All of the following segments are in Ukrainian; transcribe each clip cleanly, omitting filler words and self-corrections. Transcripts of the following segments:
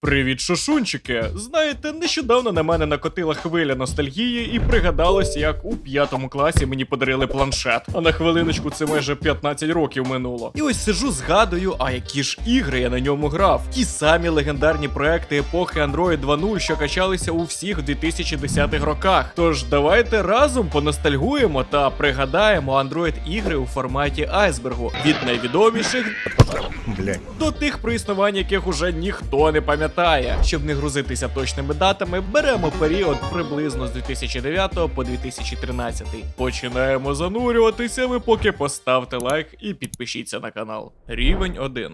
Привіт, шушунчики! Знаєте, нещодавно на мене накотила хвиля ностальгії і пригадалось, як у 5 класі мені подарили планшет. А на хвилиночку це майже 15 років минуло. І ось сижу, згадую, а які ж ігри я на ньому грав. Ті самі легендарні проекти епохи Android 2.0, що качалися у всіх 2010-х роках. Тож давайте разом поностальгуємо та пригадаємо Android ігри у форматі айсбергу. Від найвідоміших до тих, про існування яких уже ніхто не пам'ятає. Щоб не грузитися точними датами, беремо період приблизно з 2009 по 2013. Починаємо занурюватися, ви поки поставте лайк і підпишіться на канал. Рівень 1.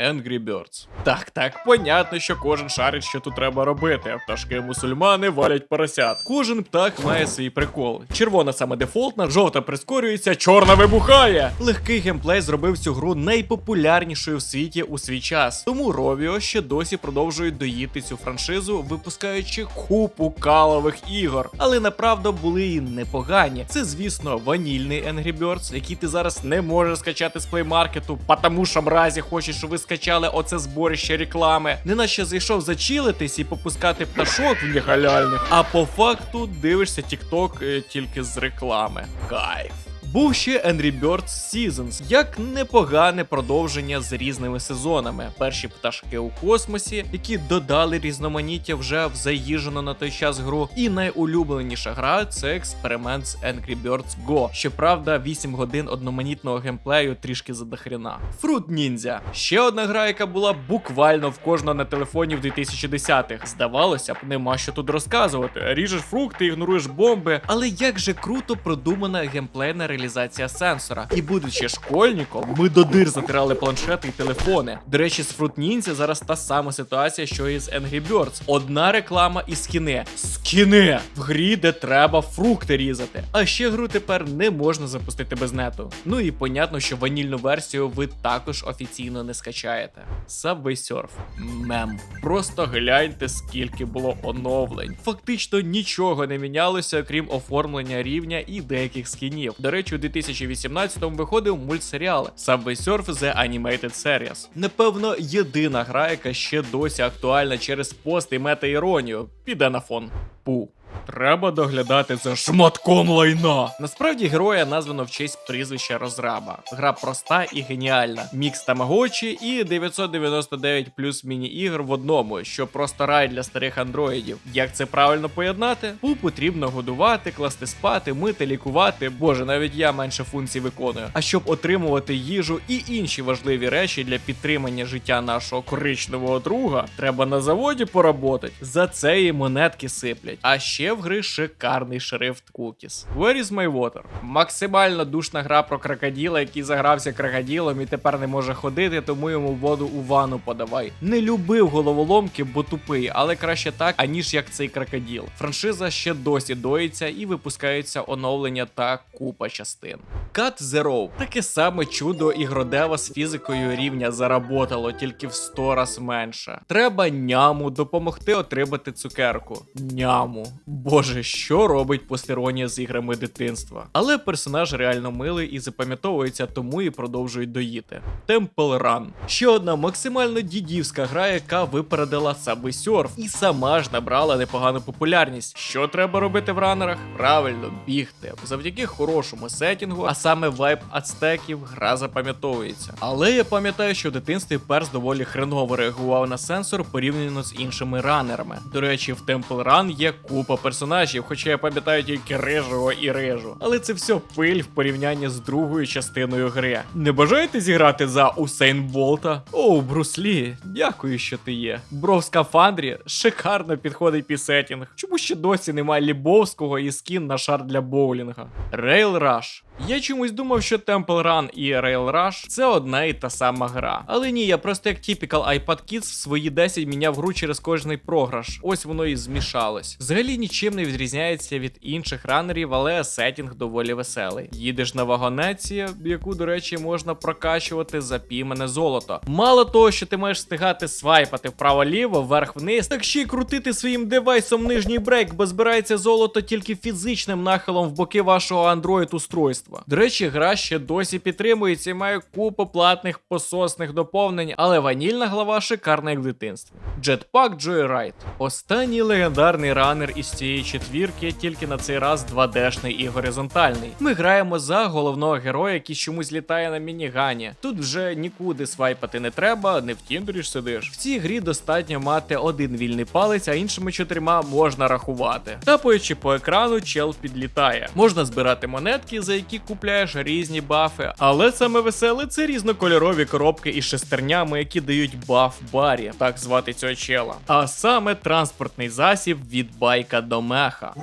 Angry Birds. Так, понятно, що кожен шарить, що тут треба робити. Пташки-мусульмани валять поросят. Кожен птах має свій прикол. Червона саме дефолтна, жовта прискорюється, чорна вибухає. Легкий геймплей зробив цю гру найпопулярнішою в світі у свій час. Тому Rovio ще досі продовжують доїти цю франшизу, випускаючи купу калових ігор. Але направду були і непогані. Це, звісно, ванільний Angry Birds, який ти зараз не можеш скачати з Play Market, потому що мразі хочеш, щоб ви скачали оце зборище реклами. Неначе зайшов зачилитись і попускати пташок в негаляльних, а по факту дивишся TikTok тільки з реклами. Кайф. Був ще Angry Birds Seasons, як непогане продовження з різними сезонами. Перші пташки у космосі, які додали різноманіття вже в заїжджену на той час гру. І найулюбленіша гра – це експеримент з Angry Birds Go. Щоправда, 8 годин одноманітного геймплею трішки задохрена. Fruit Ninja – ще одна гра, яка була буквально в кожного на телефоні в 2010-х. Здавалося б, нема що тут розказувати. Ріжеш фрукти, ігноруєш бомби. Але як же круто продумана геймплейна реалізація сенсора. І будучи школьником, ми до дир затирали планшети і телефони. До речі, з Fruit Ninja зараз та сама ситуація, що і з Angry Birds. Одна реклама і скіни. Скіни! В грі, де треба фрукти різати. А ще гру тепер не можна запустити без нету. Ну і понятно, що ванільну версію ви також офіційно не скачаєте. Subway Surf. Мем. Просто гляньте, скільки було оновлень. Фактично нічого не мінялося, крім оформлення рівня і деяких скінів. До речі, у 2018-му виходив мультсеріал Subway Surf The Animated Series. Напевно, єдина гра, яка ще досі актуальна через пост і мета-іронію. Піде на фон. Пу. Треба доглядати за шматком лайна. Насправді героя названо в честь прізвища розраба. Гра проста і геніальна. Мікс тамагочі і 999 плюс міні-ігр в одному, що просто рай для старих андроїдів. Як це правильно поєднати? Пу потрібно годувати, класти спати, мити, лікувати. Боже, навіть я менше функцій виконую. А щоб отримувати їжу і інші важливі речі для підтримання життя нашого коричневого друга, треба на заводі поработати. За це і монетки сиплять. А ще в гри шикарний шрифт Cookies. Where is my water? Максимально душна гра про крокодила, який загрався крокодилом і тепер не може ходити, тому йому воду у ванну подавай. Не любив головоломки, бо тупий, але краще так, аніж як цей крокодил. Франшиза ще досі доїться і випускаються оновлення та купа частин. Cut Zero. Таке саме чудо ігродева з фізикою рівня заработало, тільки в 100 раз менше. Треба няму допомогти отримати цукерку. Няму. Боже, що робить постеронія з іграми дитинства. Але персонаж реально милий і запам'ятовується, тому і продовжують доїти. Temple Run. Ще одна максимально дідівська гра, яка випередила Subway Surf і сама ж набрала непогану популярність. Що треба робити в ранерах? Правильно, бігти. Завдяки хорошому сеттінгу, а саме вайб ацтеків, гра запам'ятовується. Але я пам'ятаю, що в дитинстві перс доволі хреново реагував на сенсор порівняно з іншими ранерами. До речі, в Temple Run є купа персонажів, хоча я пам'ятаю тільки рижого і рижу. Але це все пиль в порівнянні з другою частиною гри. Не бажаєте зіграти за Усейн Болта? О, Брус Лі, дякую, що ти є. Бро в скафандрі шикарно підходить під сеттінг. Чому ще досі немає Лібовського і скін на шар для боулінга? Rail Rush. Я чомусь думав, що Temple Run і Rail Rush це одна і та сама гра. Але ні, я просто як typical iPad Kids в свої 10 міняв гру через кожний програш. Ось воно і змішалось. Взагалі нічим не відрізняється від інших ранерів, але сетінг доволі веселий. Їдеш на вагонеці, яку, до речі, можна прокачувати за піймане золото. Мало того, що ти маєш встигати свайпати вправо-ліво, вверх-вниз, так ще й крутити своїм девайсом нижній брейк, бо збирається золото тільки фізичним нахилом в боки вашого Android-устройства. До речі, гра ще досі підтримується і має купу платних пососних доповнень, але ванільна глава шикарна як в дитинстві. Jetpack Joyride. Останній легендарний ранер із цієї четвірки, тільки на цей раз 2D-шний і горизонтальний. Ми граємо за головного героя, який чомусь літає на мінігані. Тут вже нікуди свайпати не треба, не в Тіндері ж сидиш. В цій грі достатньо мати один вільний палець, а іншими 4 можна рахувати. Тапаючи по екрану, чел підлітає. Можна збирати монетки, за які купляєш різні бафи, але саме веселе це різнокольорові коробки із шестернями, які дають баф барі, так звати цього чела. А саме транспортний засіб від байка до меха.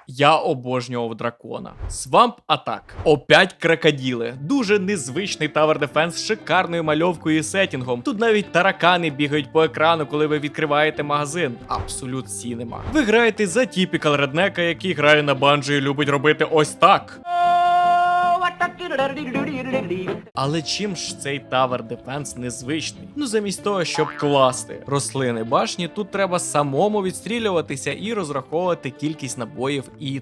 Я обожнював дракона. Swamp Attack. Опять крокодили. Дуже незвичний Tower Defense з шикарною мальовкою і сеттінгом. Тут навіть таракани бігають по екрану, коли ви відкриваєте магазин. Абсолют Cinema. Ви граєте за тіпікал реднека, який грає на банджо і любить робити ось так. Але чим ж цей Tower Defense незвичний? Ну, замість того, щоб класти рослини башні, тут треба самому відстрілюватися і розраховувати кількість набоїв і...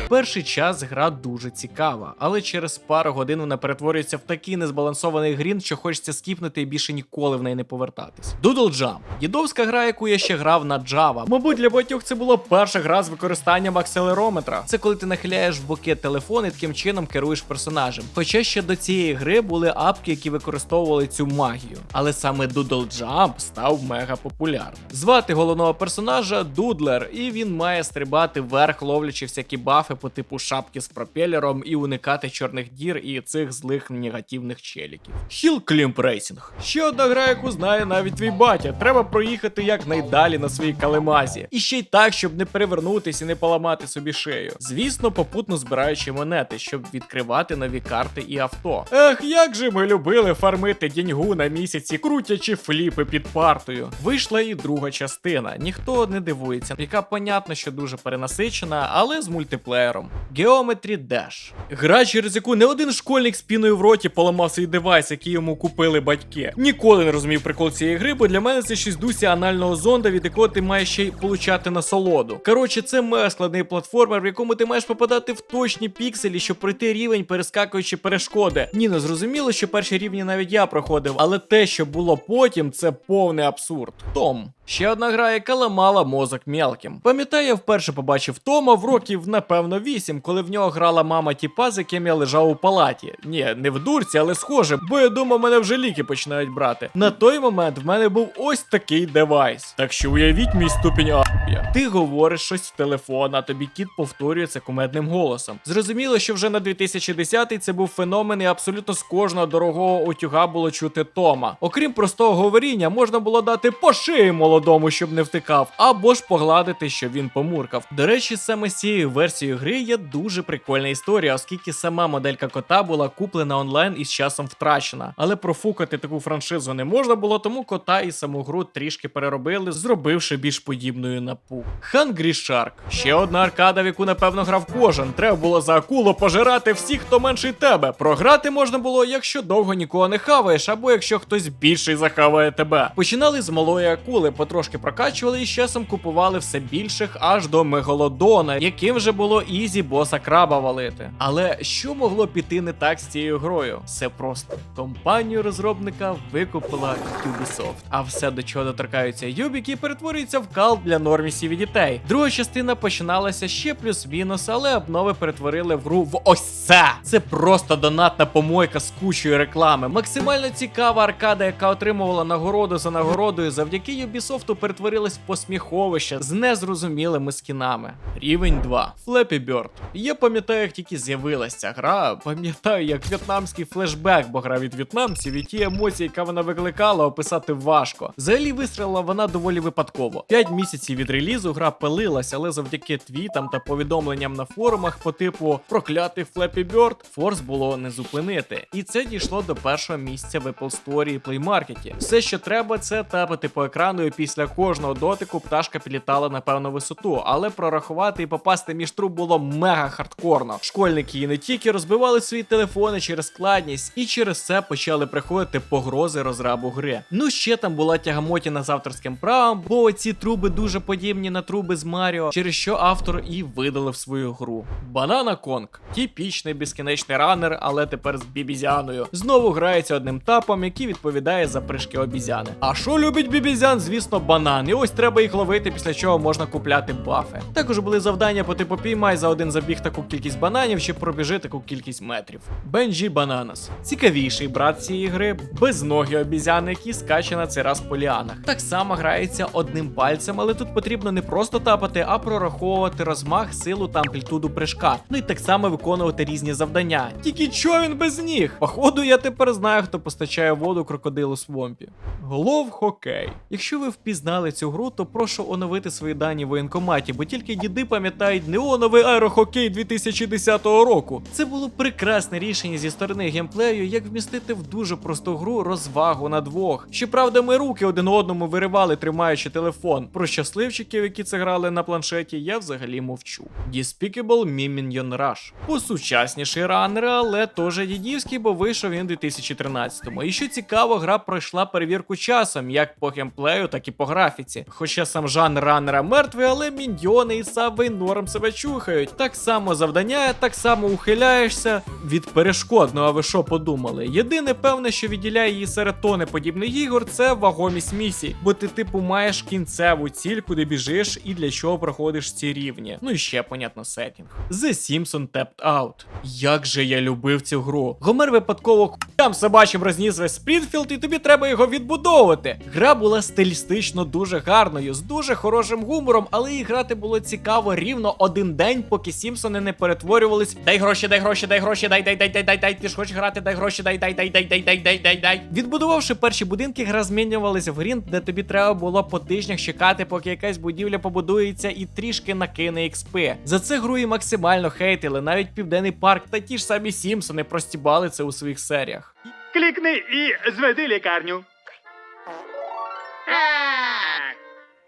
Перший час гра дуже цікава, але через пару годин вона перетворюється в такий незбалансований грін, що хочеться скіпнути і більше ніколи в неї не повертатись. Doodle Jump. Дідовська гра, яку я ще грав на Java. Мабуть, для багатьох це була перша гра з використанням акселерометра. Це коли ти нахиляєш в боки телефон і таким чином керуєш персонажем. Хоча ще до цієї гри були апки, які використовували цю магію. Але саме Doodle Jump став мега популярним. Звати головного персонажа Дудлер, і він має стрибати вверх, ловлячи всякі бафи по типу шапки з пропелером і уникати чорних дір і цих злих негативних челіків. Hill Climb Racing. Ще одна гра, яку знає навіть твій батя. Треба проїхати якнайдалі на своїй калимазі. І ще й так, щоб не перевернутися і не поламати собі шею. Звісно, попутно збираючи монети, щоб відкривати нові карти і авто. Ех, як же ми любили фармити діньгу на місяці, крутячи фліпи під партою. Вийшла і друга частина. Ніхто не дивується, яка понятно, що дуже перенасичена, але з мультиплеєром. Geometry Dash. Гра, через яку не один школьник з піною в роті поламав свій девайс, який йому купили батьки. Ніколи не розумів прикол цієї гри, бо для мене це щось дусі анального зонда, від якого ти маєш ще й получати насолоду. Коротше, це мега складний платформер, в якому ти маєш попадати в точні пікселі, щоб пройти рівень, перескакуючи перешкоди. Ні, не зрозуміло, що перші рівні навіть я проходив, але те, що було потім, це повний абсурд. Том. Ще одна гра, яка ламала мозок мелким. Пам'ятаю, я вперше побачив Тома в років, напевно, 8, коли в нього грала мама тіпа, з яким я лежав у палаті. Ні, не в дурці, але схоже, бо я думав, мене вже ліки починають брати. На той момент в мене був ось такий девайс. Так що уявіть мій ступінь а**я. Ти говориш щось в телефон, а тобі кіт повторює це кумедним голосом. Зрозуміло, що вже на 2010-й це був феномен, і абсолютно з кожного дорогого утюга було чути Тома. Окрім простого говоріння, можна було дати по шиї молодому, щоб не втикав, або ж погладити, щоб він помуркав. До речі, саме з цією версією гри є дуже прикольна історія, оскільки сама моделька кота була куплена онлайн і з часом втрачена. Але профукати таку франшизу не можна було, тому кота і саму гру трішки переробили, зробивши більш подібною на пух. Hungry Shark. Ще одна аркада, в яку, напевно, грав кожен. Треба було за акулу пожирати всіх, хто менший тебе. Програти можна було, якщо довго нікого не хаваєш, або якщо хтось більший захаває тебе. Починали з малої акули, потрошки прокачували і з часом купували все більших аж до Мегалодона, яким вже було ізі боса краба валити. Але що могло піти не так з цією грою? Все просто. Компанію розробника викупила Ubisoft. А все, до чого доторкаються юбіки, перетворюється в кал для нормісів і дітей. Друга частина починалася ще плюс-мінус, але обнови перетворили в гру в ось це. Це просто донатна помойка з кучою реклами. Максимально цікава аркада, яка отримувала нагороду за нагородою, завдяки Ubisoft перетворилась в посміховище з незрозумілими скінами. Рівень 2. Flappy Bird. Я пам'ятаю, як тільки з'явилася ця гра, пам'ятаю, як в'єтнамський флешбек, бо гра від в'єтнамців, і ті емоції, яка вона викликала, описати важко. Взагалі вистрілила вона доволі випадково. 5 місяців від релізу гра пилилася, але завдяки твітам та повідомленням на форумах по типу «Проклятий Flappy Bird» форс було не зупинити. І це дійшло до першого місця в Apple Store і Play Market. Все, що треба, це тапати по екрану, і після кожного дотику пташка підлітала на певну висоту, але прорахувати і попасти між труб було мега хардкорно. Школьники і не тільки розбивали свої телефони через складність, і через це почали приходити погрози розрабу гри. Ну ще там була тягамотіна з авторським правом, бо ці труби дуже подібні на труби з Маріо, через що автор і видалив свою гру. Банана Конг. Типічний безкінечний ранер, але тепер з бібізяною. Знову грається одним тапом, який відповідає за прыжки обізяни. А що любить бібізян? Звісно, банан. І ось треба їх ловити, після чого можна купляти бафи. Також були завдання по типу піймай за один забіг таку кількість бананів, чи пробіжи таку кількість метрів. Benji Bananas. Цікавіший брат цієї гри, безногі обізяни, які скаче на цей раз по ліанах. Так само грається одним пальцем, але тут потрібно не просто тапати, а прораховувати розмах, силу та амплітуду прыжка. Ну і так само виконувати різні завдання. Тільки чого він без ніг? Походу, я тепер знаю, хто постачає воду крокодилу Свомпі. Голов хокей. Якщо ви впізнали цю гру, то прошу оновити свої дані в воєнкоматі, бо тільки діди пам'ятають неоновий аерохокей 2010 року. Це було прекрасне рішення зі сторони геймплею, як вмістити в дуже просту гру розвагу на двох. Щоправда, ми руки один одному виривали, тримаючи телефон. Про щасливчиків, які це грали на планшеті, я взагалі мовчу. Despicable Me Minion Rush. Посучасніший ранер, але теж дідівський, бо вийшов він у 2013-му. І що цікаво, гра пройшла перевірку часом, як по геймплею, так і по графіці. Хоча сам жанр ранера мертвий, але міньйони і сабвей норм себе чухають. Так само завдання, так само ухиляєшся від перешкод. Ну а ви що подумали? Єдине певне, що відділяє її серед тони подібних ігор, це вагомість місій. Бо ти типу маєш кінцеву ціль, куди біжиш і для чого проходиш ці рівні. Ну і ще, понятно, сеттінг. The Simpsons Tapped Out. Як же я любив цю гру. Гомер випадково там собачим розніс весь Спрінфілд, і тобі треба його відбудовувати. Гра була стилістично дуже гарною, з дуже хорошим гумором, але і грати було цікаво рівно один день, поки Сімпсони не перетворювались. Дай гроші, дай гроші, дай гроші, дай, ти ж хочеш грати, дай гроші, дай. Відбудувавши перші будинки, гра змінювалася в грі, де тобі треба було по тижнях чекати, поки якась будівля побудується і трішки накине XP. За це гру і максимально хейтили, навіть Південний парк та ті ж самі Сімпсони простібали це у своїх серіях. Клікни і зведи лікарню.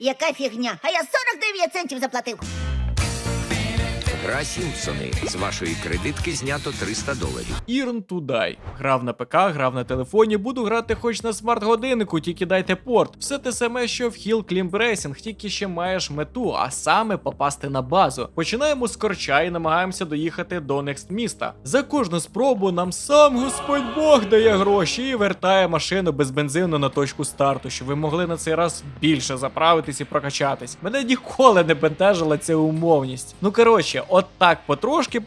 Яка фігня? А я 49 центів заплатив. Гра Сімпсони. З вашої кредитки знято $300. Earn to Die. Грав на ПК, грав на телефоні, буду грати хоч на смарт-годиннику, тільки дайте порт. Все те саме, що в Hill Climb Racing, тільки ще маєш мету, а саме попасти на базу. Починаємо з корча і намагаємося доїхати до Next міста. За кожну спробу нам сам Господь Бог дає гроші і вертає машину без бензину на точку старту, щоб ви могли на цей раз більше заправитись і прокачатись. Мене ніколи не бентежила ця умовність. Ну коротше, от так потрошки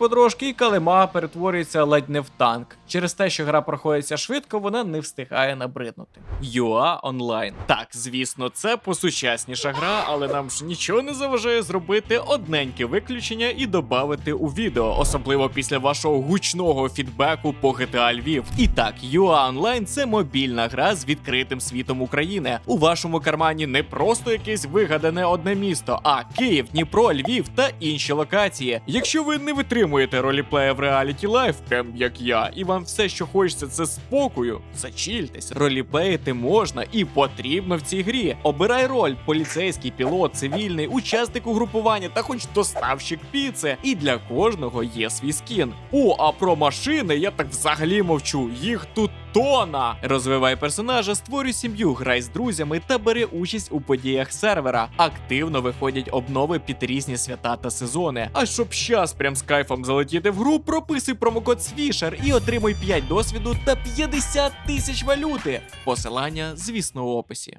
і калима перетворюється ледь не в танк. Через те, що гра проходиться швидко, вона не встигає набриднути. UA Online. Так, звісно, це посучасніша гра, але нам ж нічого не заважає зробити одненьке виключення і додати у відео, особливо після вашого гучного фідбеку по GTA Львів. І так, UA Online – це мобільна гра з відкритим світом України. У вашому кармані не просто якесь вигадане одне місто, а Київ, Дніпро, Львів та інші локації. Якщо ви не витримуєте роліплея в реаліті лайф, як я, і вам все, що хочеться, це спокою, зачільтесь. Роліплеїти можна і потрібно в цій грі. Обирай роль: поліцейський, пілот, цивільний, учасник угрупування та хоч доставщик піци. І для кожного є свій скін. О, а про машини я так взагалі мовчу. Їх тут тона. Розвивай персонажа, створюй сім'ю, грай з друзями та бери участь у подіях сервера. Активно виходять обнови під різні свята та сезони. А щоб щас прям з кайфом залетіти в гру, прописуй промокод СВІШЕР і отримуй 5 досвіду та 50 тисяч валюти. Посилання, звісно, у описі.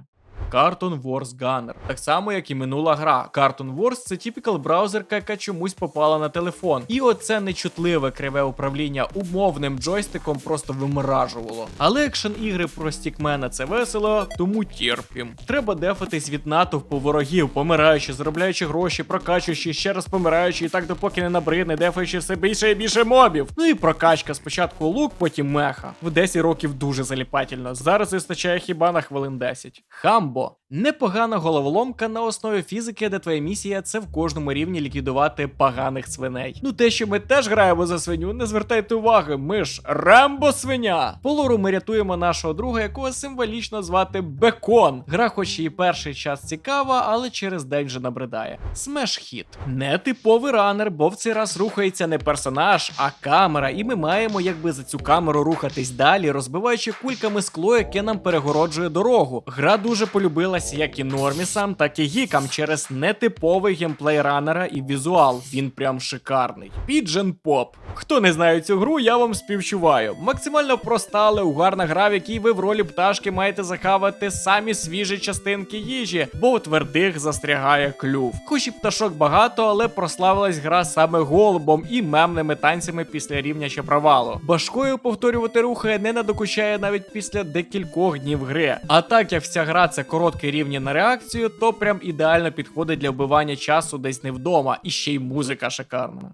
Cartoon Wars Gunner. Так само, як і минула гра. Cartoon Wars – це typical браузерка, яка чомусь попала на телефон. І оце нечутливе криве управління умовним джойстиком просто виморажувало. Але екшен-ігри про стікмена – це весело, тому терпім. Треба дефатись від натовпу ворогів, помираючи, заробляючи гроші, прокачуючи, ще раз помираючи, і так допоки не набридне, дефаючи все більше і більше мобів. Ну і прокачка. Спочатку лук, потім меха. В 10 років дуже заліпательно. Зараз вистачає хіба на хвилин 10. Хамбо. Непогана головоломка на основі фізики, де твоя місія – це в кожному рівні ліквідувати поганих свиней. Ну те, що ми теж граємо за свиню, не звертайте уваги, ми ж Рембо-свиня! По лору ми рятуємо нашого друга, якого символічно звати Бекон. Гра хоч і перший час цікава, але через день вже набридає. Смеш-хіт. Нетиповий ранер, бо в цей раз рухається не персонаж, а камера, і ми маємо якби за цю камеру рухатись далі, розбиваючи кульками скло, яке нам перегороджує дорогу. Гра дуже полюбилася як і нормісам, так і гікам через нетиповий геймплей ранера і візуал. Він прям шикарний. Pigeon Pop. Хто не знає цю гру, я вам співчуваю. Максимально проста, але угарна гра, в якій ви в ролі пташки маєте захавати самі свіжі частинки їжі, бо у твердих застрягає клюв. Хоч і пташок багато, але прославилась гра саме голубом і мемними танцями після рівня чи провалу. Башкою повторювати рухи не надокучає навіть після декількох днів гри. А так як вся гра це короткі рівні на реакцію, то прям ідеально підходить для вбивання часу десь не вдома, і ще й музика шикарна.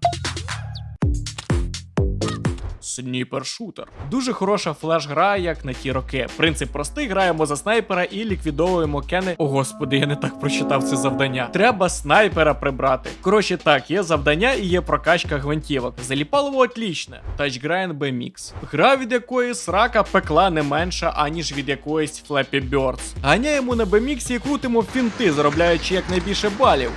Снайпер-шутер. Дуже хороша флеш-гра, як на ті роки. Принцип простий, граємо за снайпера і ліквідовуємо кени. О господи, я не так прочитав це завдання. Треба снайпера прибрати. Коротше так, є завдання і є прокачка гвинтівок. Заліпалово отлічне. Touchgrind BMX. Гра, від якої срака пекла не менша, аніж від якоїсь Flappy Birds. Ганяємо на BMX і крутимо фінти, заробляючи якнайбільше балів.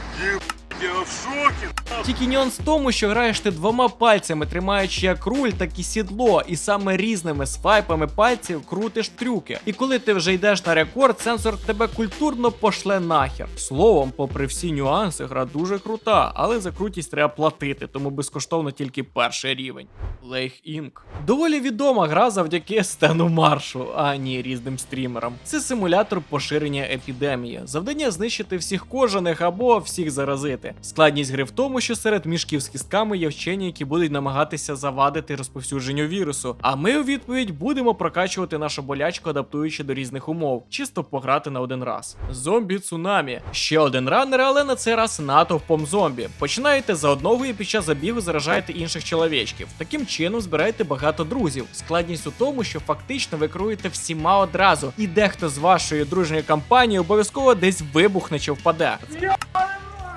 Я в шокі. Тільки нюанс в тому, що граєш ти двома пальцями, тримаючи як руль, так і сідло, і саме різними свайпами пальців крутиш трюки. І коли ти вже йдеш на рекорд, сенсор тебе культурно пошле нахер. Словом, попри всі нюанси, гра дуже крута, але за крутість треба платити, тому безкоштовно тільки перший рівень. Lake Inc. Доволі відома гра завдяки Стену Маршу, а ні різним стрімерам. Це симулятор поширення епідемії. Завдання знищити всіх кожаних або всіх заразити. Складність гри в тому, що серед мішків з кістками є вчені, які будуть намагатися завадити розповсюдженню вірусу. А ми у відповідь будемо прокачувати нашу болячку, адаптуючи до різних умов. Чисто пограти на один раз. Зомбі-цунамі. Ще один ранер, але на цей раз натовпом зомбі. Починаєте за одного і під час забігу заражаєте інших чоловічків. Таким чином збираєте багато друзів. Складність у тому, що фактично ви керуєте всіма одразу. І дехто з вашої дружньої компанії обов'язково десь вибухне чи впаде.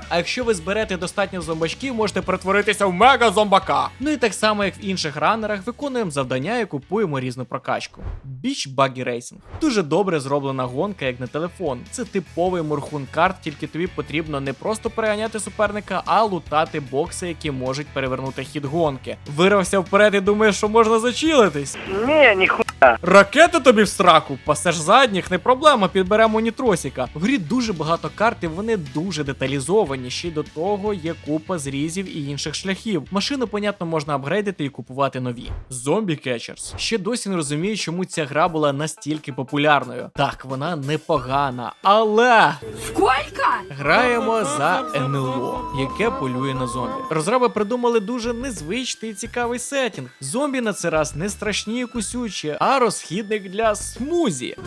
А якщо ви зберете достатньо зомбачків, можете перетворитися в мега-зомбака. Ну і так само, як в інших ранерах, виконуємо завдання і купуємо різну прокачку. Beach Buggy Racing. Дуже добре зроблена гонка, як на телефон. Це типовий мурхун карт, тільки тобі потрібно не просто переганяти суперника, а лутати бокси, які можуть перевернути хід гонки. Вирвався вперед і думаєш, що можна зачилитись? Ні, ніхуя. Ракети тобі в сраку, пасеш задніх, не проблема, підберемо нітросіка. В грі дуже багато карт і вони дуже деталізовані, ще й до того є купа зрізів і інших шляхів. Машину, понятно, можна апгрейдити і купувати нові. Zombie Catchers. Ще досі не розумію, чому ця гра була настільки популярною. Так, вона непогана, але... Граємо за НЛО, яке полює на зомбі. Розроби придумали дуже незвичний і цікавий сеттінг. Зомбі на цей раз не страшні і кусючі, а розхідник для смузі.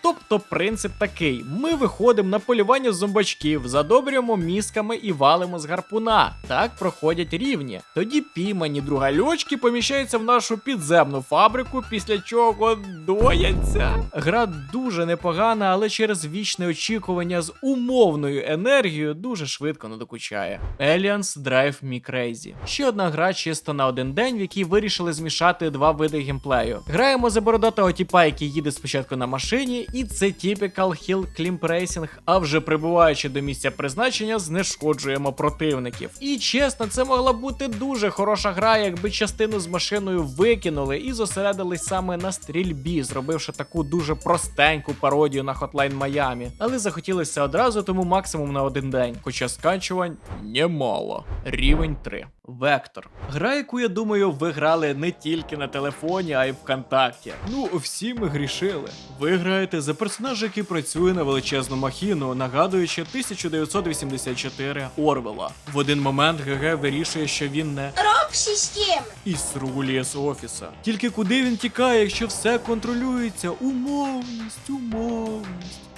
Тобто принцип такий: ми виходимо на полювання зомбачків, задобрюємо мізками і валимо з гарпуна. Так проходять рівні. Тоді піймані другальочки поміщаються в нашу підземну фабрику, після чого дояться. Гра дуже непогана, але через вічне очікування з умовною енергією дуже швидко надокучає. Aliens Drive Me Crazy. Ще одна гра чисто на один день, в якій вирішили змішати два види геймплею. Граємо за бородатого тіпа, який їде спочатку на машині, і це typical Hill Climb Racing, а вже прибуваючи до місця призначення, знешкоджуємо противників. І чесно, це могла бути дуже хороша гра, якби частину з машиною викинули і зосередились саме на стрільбі, зробивши таку дуже простеньку пародію на Hotline Miami. Але захотілося одразу, тому максимум на один день, хоча скачувань немало. Рівень 3. Вектор. Гра, яку, я думаю, ви грали не тільки на телефоні, а й ВКонтакті. Ну, всі ми грішили. Ви граєте за персонажа, який працює на величезну махіну, нагадуючи 1984 Орвела. В один момент ГГ вирішує, що він не Система. і срулює з офіса. Тільки куди він тікає, якщо все контролюється? Умовність.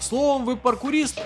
Словом, ви паркуріст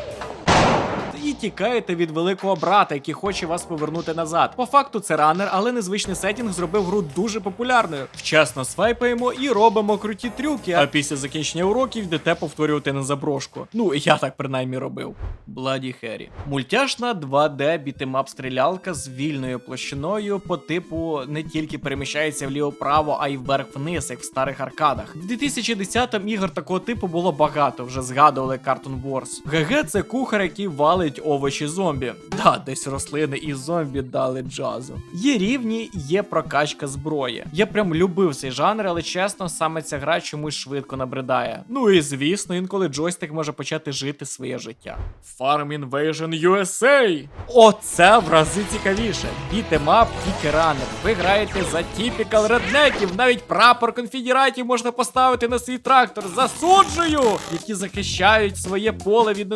і тікаєте від великого брата, який хоче вас повернути назад. По факту це ранер, але незвичний сеттінг зробив гру дуже популярною. Вчасно свайпаємо і робимо круті трюки, а після закінчення уроків йдете повторювати на заброшку. Ну, я так принаймні робив. Bloody Harry. Мультяшна 2D бітемап стрілялка з вільною площиною по типу не тільки переміщається вліво-право, а й вверх-вниз, як в старих аркадах. В 2010-м ігор такого типу було багато, вже згадували Cartoon Wars. ГГ це кухар, який валить овочі зомбі. Да, десь рослини і зомбі дали джазу. Є рівні, є прокачка зброї. Я прям любив цей жанр, але чесно, саме ця гра чомусь швидко набридає. Ну і звісно, інколи джойстик може почати жити своє життя. Farm Invasion USA! Оце в рази цікавіше. Бітемап, тільки ранер. Ви граєте за тіпікал реднеків, навіть прапор конфедератів можна поставити на свій трактор. Засуджую! Які захищають своє поле від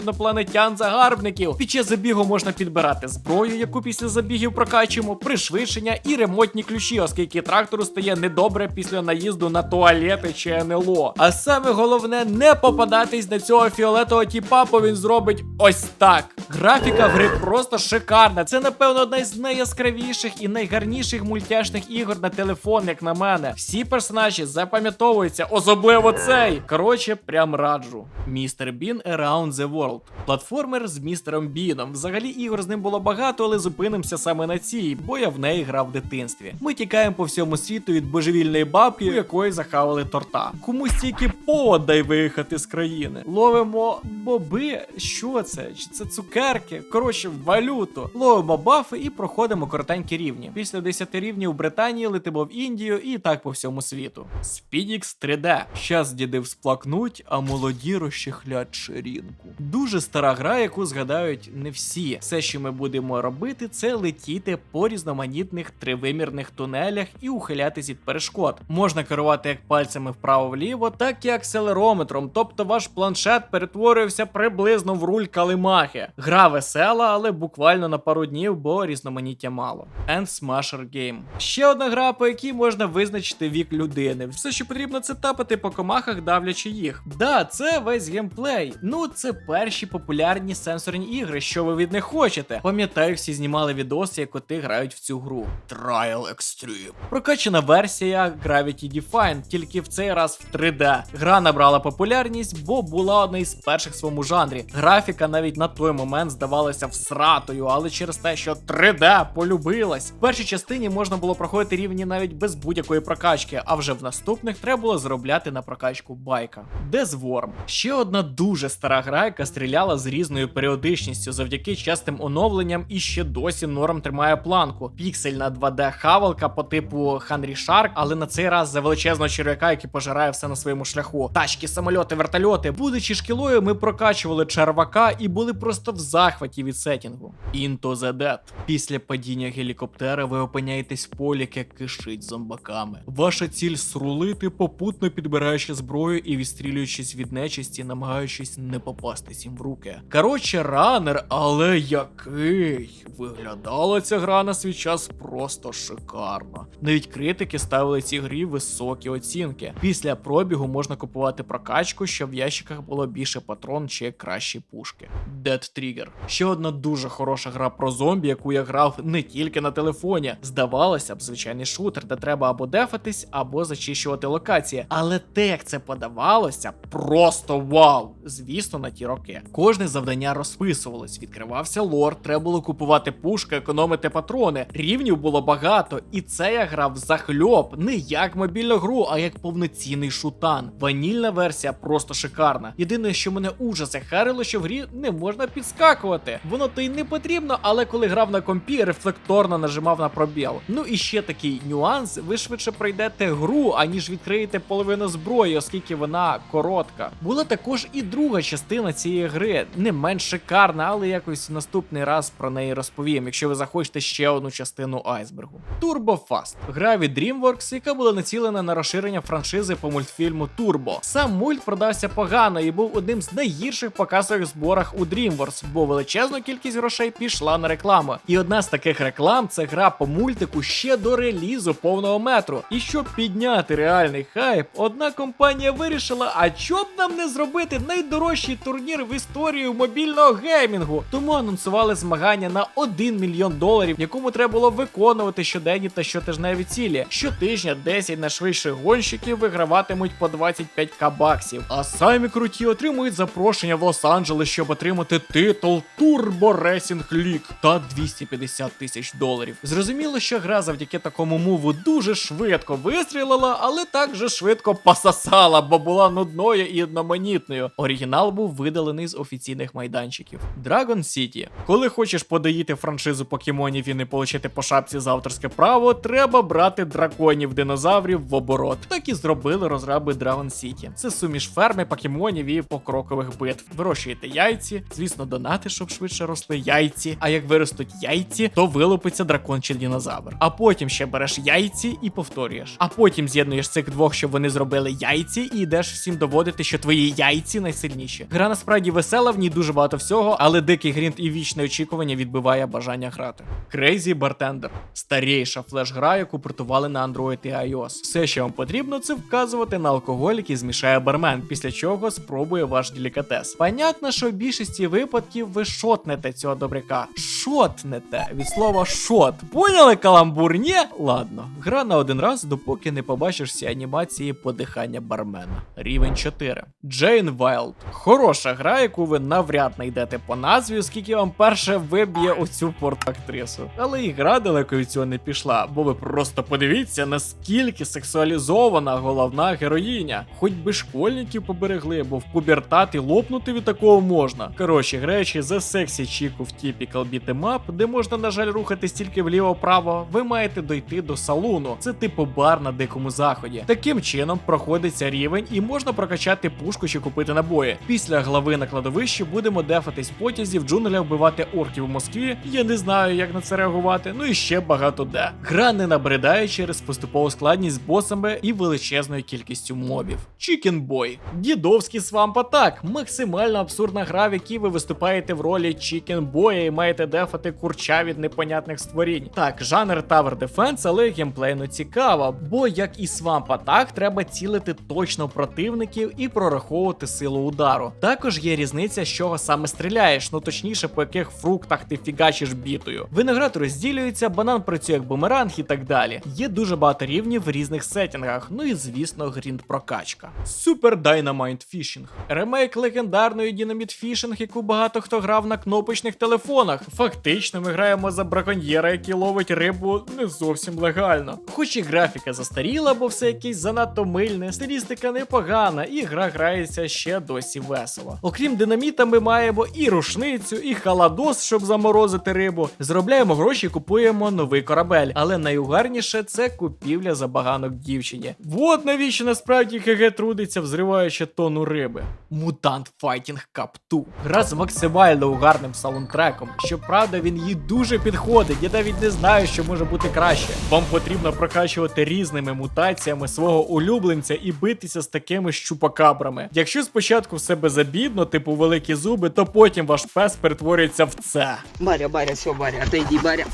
інопланетян-загарбників. Під час забігу можна підбирати зброю, яку після забігів прокачуємо, пришвидшення і ремонтні ключі, оскільки трактору стає недобре після наїзду на туалети чи НЛО. А саме головне не попадатись на цього фіолетового тіпа, бо він зробить ось так. Графіка в гри просто шикарна. Це, напевно, одна із найяскравіших і найгарніших мультяшних ігор на телефон, як на мене. Всі персонажі запам'ятовуються, особливо цей. Коротше, прям раджу. Mr. Bean Around the World. Платформер з містером Біном. Взагалі ігор з ним було багато, але зупинимося саме на цій, бо я в неї грав в дитинстві. Ми тікаємо по всьому світу від божевільної бабки, у якої захавали торта. Комусь тільки повод дай виїхати з країни. Ловимо боби. Що це? Чи це цукерки? Коротше, валюту. Ловимо бафи і проходимо коротенькі рівні. Після 10 рівнів в Британії летимо в Індію і так по всьому світу. SpeedX 3D. Щас діди всплакнуть, а молоді розчехлять ширинку. Дуже стара гра, яку згадають не всі. Все, що ми будемо робити, це летіти по різноманітних тривимірних тунелях і ухилятись від перешкод. Можна керувати як пальцями вправо-вліво, так і акселерометром, тобто ваш планшет перетворювався приблизно в руль калимахи. Гра весела, але буквально на пару днів, бо різноманіття мало. End Smasher Game. Ще одна гра, по якій можна визначити вік людини. Все, що потрібно, це тапати по комахах, давлячи їх. Да, це весь геймплей. Ну, це перші популярні сенсорні ігри, що ви від них хочете. Пам'ятаю, всі знімали відоси, як коти грають в цю гру. Trial Extreme. Прокачана версія Gravity Defined, тільки в цей раз в 3D. Гра набрала популярність, бо була одна із перших в своєму жанрі. Графіка навіть на той момент здавалася всратою, але через те, що 3D полюбилась. В першій частині можна було проходити рівні навіть без будь-якої прокачки, а вже в наступних треба було заробляти на прокачку байка. Death Worm. Ще одна дуже стара гра, яка стріляла з різною періодичністю завдяки частим оновленням і ще досі норм тримає планку. Піксельна 2D-хавалка по типу Hungry Shark, але на цей раз за величезного черв'яка, який пожирає все на своєму шляху. Тачки, самольоти, вертольоти. Будучи шкілою, ми прокачували червака і були просто в захваті від сеттінгу. Into the Dead. Після падіння гелікоптера ви опиняєтесь в полі, яке кишить зомбаками. Ваша ціль срулити, попутно підбираючи зброю і відстрілюючись від нечисті, намагаючись не попастись їм в руки. Коротше, ранер, але який! Виглядала ця гра на свій час просто шикарно. Навіть критики ставили цій грі високі оцінки. Після пробігу можна купувати прокачку, щоб в ящиках було більше патрон чи кращі пушки. Dead Trigger. Ще одна дуже хороша гра про зомбі, яку я грав не тільки на телефоні. Здавалося б, звичайний шутер, де треба або дефатись, або зачищувати локації. Але те, як це подавалося, просто вау! Звісно, на ті роки. Кожне завдання розписувалось, відкривався лор, треба було купувати пушки, економити патрони. Рівнів було багато, і це я грав захльоп, не як мобільну гру, а як повноцінний шутан. Ванільна версія просто шикарна. Єдине, що мене ужасе харило, що в грі не можна підскакувати. вискакувати. Воно то й не потрібно, але коли грав на компі, рефлекторно нажимав на пробіл. Ну і ще такий нюанс, ви швидше пройдете гру, аніж відкриєте половину зброї, оскільки вона коротка. Була також і друга частина цієї гри, не менш шикарна, але якось в наступний раз про неї розповім, якщо ви захочете ще одну частину айсбергу. Turbo Fast. Гра від DreamWorks, яка була націлена на розширення франшизи по мультфільму Turbo. Сам мульт продався погано і був одним з найгірших по касових зборах у DreamWorks, бо величезна кількість грошей пішла на рекламу. І одна з таких реклам – це гра по мультику ще до релізу повного метру. І щоб підняти реальний хайп, одна компанія вирішила, а чоб нам не зробити найдорожчий турнір в історії мобільного геймінгу. Тому анонсували змагання на $1 мільйон, в якому треба було виконувати щоденні та щотижневі цілі. Щотижня 10 найшвидших гонщиків виграватимуть по 25к баксів. А самі круті отримують запрошення в Лос-Анджелес, щоб отримати титул Turbo Racing League та $250 тисяч. Зрозуміло, що гра завдяки такому муву дуже швидко вистрілила, але так же швидко пососала, бо була нудною і одноманітною. Оригінал був видалений з офіційних майданчиків. Dragon City. Коли хочеш подоїти франшизу покемонів і не получити по шапці за авторське право, треба брати драконів-динозаврів в оборот. Так і зробили розраби Dragon City. Це суміш ферми, покемонів і покрокових битв. Вирощуєте яйці, звісно, донати, щоб швидше росли яйці. А як виростуть яйці, то вилупиться дракон чи динозавр. А потім ще береш яйці і повторюєш. А потім з'єднуєш цих двох, щоб вони зробили яйці, і йдеш всім доводити, що твої яйці найсильніші. Гра насправді весела, в ній дуже багато всього, але дикий грінд і вічне очікування відбиває бажання грати. Crazy Bartender. Старіша флеш-гра, яку портували на Android і iOS. Все, що вам потрібно, це вказувати на алкоголь, який змішає бармен, після чого спробує ваш делікатес. Понятно, що в більшості випадків ви шотнете цього добряка. Шотнете від слова шот. Поняли каламбур? Ні? Ладно. Гра на один раз, допоки не побачиш всі анімації подихання бармена. Рівень 4. Jane Wild. Хороша гра, яку ви навряд знайдете по назві, оскільки вам перше виб'є оцю порт-актрису. Але і гра далеко від цього не пішла, бо ви просто подивіться, наскільки сексуалізована головна героїня. Хоч би школьників поберегли, бо в пубертат і лопнути від такого можна. Коротше, граючи за сексі чіку в Typical Beat'em Up, де можна, на жаль, рухатись тільки вліво-право, ви маєте дойти до салуну. Це типу бар на дикому заході. Таким чином проходиться рівень і можна прокачати пушку чи купити набої. Після глави на кладовищі будемо дефатись в потязі, в джунглях вбивати орків у Москві. Я не знаю, як на це реагувати. Ну і ще багато де. Гра не набридає через поступову складність з босами і величезною кількістю мобів. Chicken Boy. Дідовський Swamp Attack. Максимально абсурдна гра, в якій ви виступаєте в ролі Chicken Boy і маєте дефати курча від непонятних створінь. Так, жанр Tower Defense, але геймплейно цікаво, бо як і Swamp Attack, треба цілити точно в противників і прораховувати силу удару. Також є різниця, з чого саме стріляєш, ну точніше, по яких фруктах ти фігачиш бітою. Виноград розділюється, банан працює як бумеранг і так далі. Є дуже багато рівнів в різних сеттінгах, ну і звісно грінд прокачка. Super Dynamite Fishing. Ремейк легендарної Dynamite Fishing, яку багато хто грав на кнопочних телефонах. Фактично ми граємо за браконьєра, який ловить рибу не зовсім легально. Хоч і графіка застаріла, бо все якесь занадто мильне, стилістика непогана, і гра грається ще досі весело. Окрім динаміта, ми маємо і рушницю, і халадос, щоб заморозити рибу. Заробляємо гроші, купуємо новий корабель. Але найугарніше це купівля забаганок дівчині. Вот навіщо насправді ГГ трудиться, взриваючи тонну риби. Mutant Fighting Cup 2. Гра з максимально угарним саундтреком. Щоправда, він їй дуже підходить. Я навіть не знаю, що може бути краще. Вам потрібно прокачувати різними мутаціями свого улюбленця і битися з такими щупакабрами. Якщо спочатку все безобідно, типу великі зуби, то потім ваш пес перетворюється в це. Баря, все, Баря, отойди, Баря.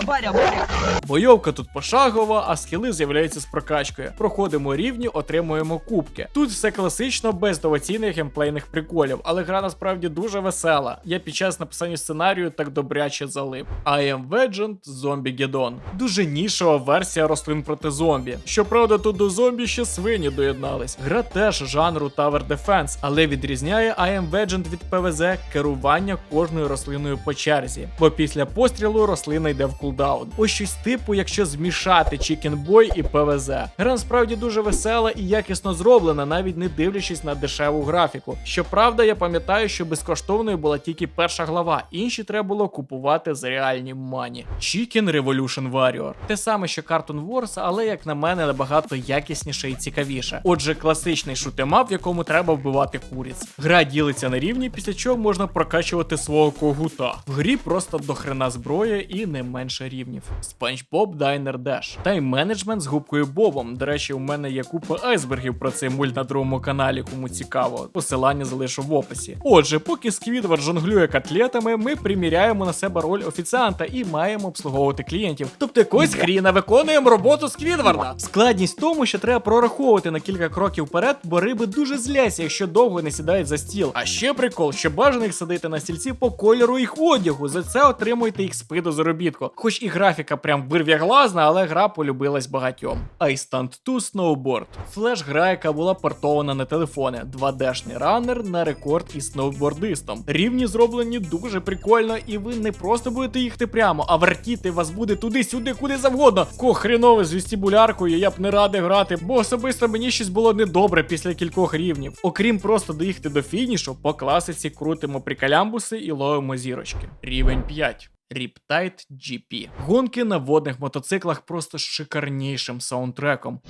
Баря. Бойовка тут пошагова, а скіли з'являються з прокачкою. Проходимо рівні, отримуємо кубки. Тут все класично, без новаційних геймплейних приколів, але гра насправді дуже весела. Я під час написання сценарію так добряче залип. I Am Legend Zombie-Geddon. Дуже нішова версія рослин проти зомбі. Щоправда, тут до зомбі ще свині доєднались. Гра теж жанру Tower Defense, але відрізняє I Am Legend від PvZ керування кожною рослиною по черзі. Бо після пострілу рослина йде в кулдаун. Ось щось типу, якщо змішати Chicken Boy і ПВЗ. Гра насправді дуже весела і якісно зроблена, навіть не дивлячись на дешеву графіку. Щоправда, я пам'ятаю, що безкоштовною була тільки перша глава, інші треба було купувати за реальні мані. Chicken Revolution Warrior. Те саме, що Cartoon Wars, але, як на мене, набагато якісніше і цікавіше. Отже, класичний шутемап, в якому треба вбивати куриць. Гра ділиться на рівні, після чого можна прокачувати свого когута. В грі просто дохрена зброя і не менше рівнів. SpongeBob Diner Dash. Тайм-менеджмент з губкою Бобом. До речі, у мене є купа айсбергів про цей мульт на другому каналі, кому цікаво. Посилання залишу в описі. Отже, поки Сквідвард жонглює котлетами, ми приміряємо на себе роль офіціанта і маємо обслуговувати клієнтів. Тобто якось хріна виконуємо роботу Сквідварда. Складність в тому, що треба прораховувати на кілька кроків вперед, бо риби дуже зляться, якщо довго не сідають за стіл. А ще прикол, що бажано їх садити на стільці по кольору їх одягу. За це отримуєте XP до заробітку. Хоч і графіка прям вирв'яглазна, але гра полюбилась багатьом. iStunt 2 Snowboard. Флеш-гра, яка була портована на телефони. 2D-шний ранер на рекорд із сноубордистом. Рівні зроблені дуже прикольно, і ви не просто будете їхати прямо, а вертіти вас буде туди-сюди, куди завгодно. Ко хренове з вестибуляркою, я б не радий грати, бо особисто мені щось було недобре після кількох рівнів. Окрім просто доїхати до фінішу, по класиці крутимо прикалямбуси і ловимо зірочки. Рівень 5. Riptide GP. Гонки на водних мотоциклах просто з шикарнішим саундтреком.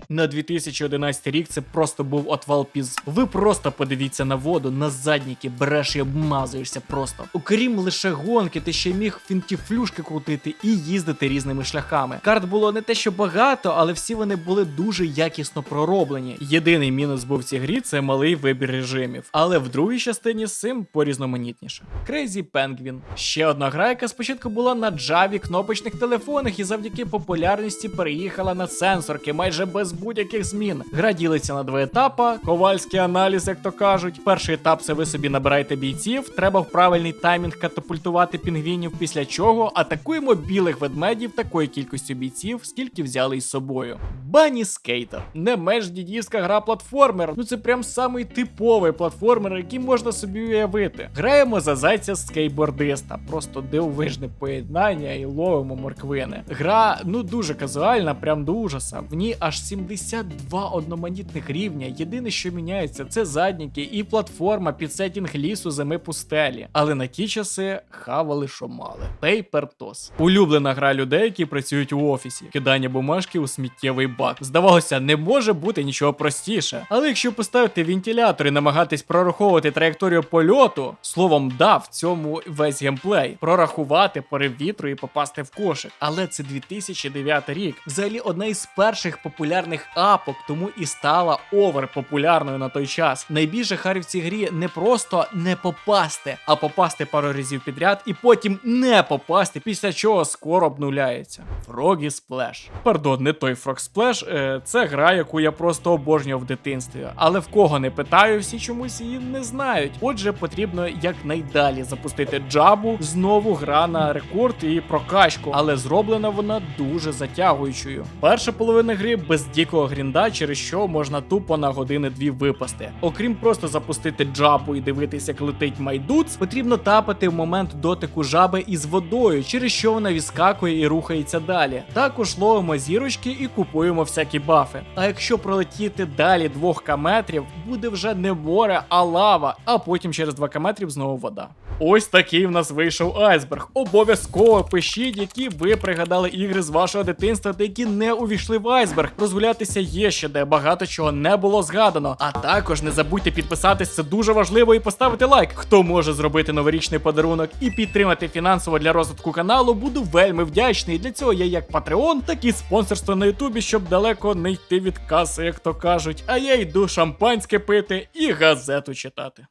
На 2011 рік це просто був отвал піз. Ви просто подивіться на воду, на задніки, береш і обмазуєшся просто. Окрім лише гонки, ти ще міг фінтіфлюшки крутити і їздити різними шляхами. Карт було не те, що багато, але всі вони були дуже якісно пророблені. Єдиний мінус був в цій грі — це малий вибір режимів. Але в другій частині з цим порізноманітніше. Crazy Penguin. Ще одна гра, яка спочатку була на Java кнопочних телефонах і завдяки популярності переїхала на сенсорки майже без будь-яких змін. Гра ділиться на два етапи. Ковальський аналіз, як то кажуть. Перший етап — це ви собі набираєте бійців, треба в правильний таймінг катапультувати пінгвінів, після чого атакуємо білих ведмедів такою кількістю бійців, скільки взяли із собою. Bunny Skater. Не менш дідівська гра-платформер. Ну це прям самий типовий платформер, який можна собі уявити. Граємо за зайця скейтбордиста. Просто дивовижне поєднання і ловимо морквини. Гра, ну, дуже казуальна, прям до ужаса. В ній аж 72 одноманітних рівня. Єдине, що міняється, це задніки і платформа під сеттінг лісу, зими, пустелі. Але на ті часи хавали, що мали. Paper Toss. Улюблена гра людей, які працюють у офісі. Кидання бумажки у сміттєвий бак. Здавалося, не може бути нічого простіше. Але якщо поставити вентилятор і намагатись прораховувати траєкторію польоту, словом, да, в цьому весь геймплей. Прорахувати порив вітру і попасти в кошик. Але це 2009 рік. Взагалі одна із перших популярних апок, тому і стала оверпопулярною на той час. Найбільше харі в цій грі не просто не попасти, а попасти пару разів підряд і потім не попасти, після чого скоро обнуляється. Froggy Splash. Пардон, не той Frog Splash, це гра, яку я просто обожнював в дитинстві. Але в кого не питаю, всі чомусь її не знають. Отже, потрібно якнайдалі запустити джабу, знову гра на рекорд і прокачку, але зроблена вона дуже затягуючою. Перша половина гри без дикого грінда, через що можна тупо на години-дві випасти. Окрім просто запустити джабу і дивитися, як летить майдуц, потрібно тапати в момент дотику жаби із водою, через що вона відскакує і рухається далі. Також ловимо зірочки і купуємо всякі бафи. А якщо пролетіти далі 2 км, буде вже не море, а лава, а потім через 2 км знову вода. Ось такий в нас вийшов айсберг. Обов'язково пишіть, які ви пригадали ігри з вашого дитинства, та які не увійшли в айсберг. Розгулятися є ще де, багато чого не було згадано. А також не забудьте підписатись, це дуже важливо, і поставити лайк. Хто може зробити новорічний подарунок і підтримати фінансово для розвитку каналу, буду вельми вдячний. Для цього є як Patreon, так і спонсорство на ютубі, щоб далеко не йти від каси, як то кажуть. А я йду шампанське пити і газету читати.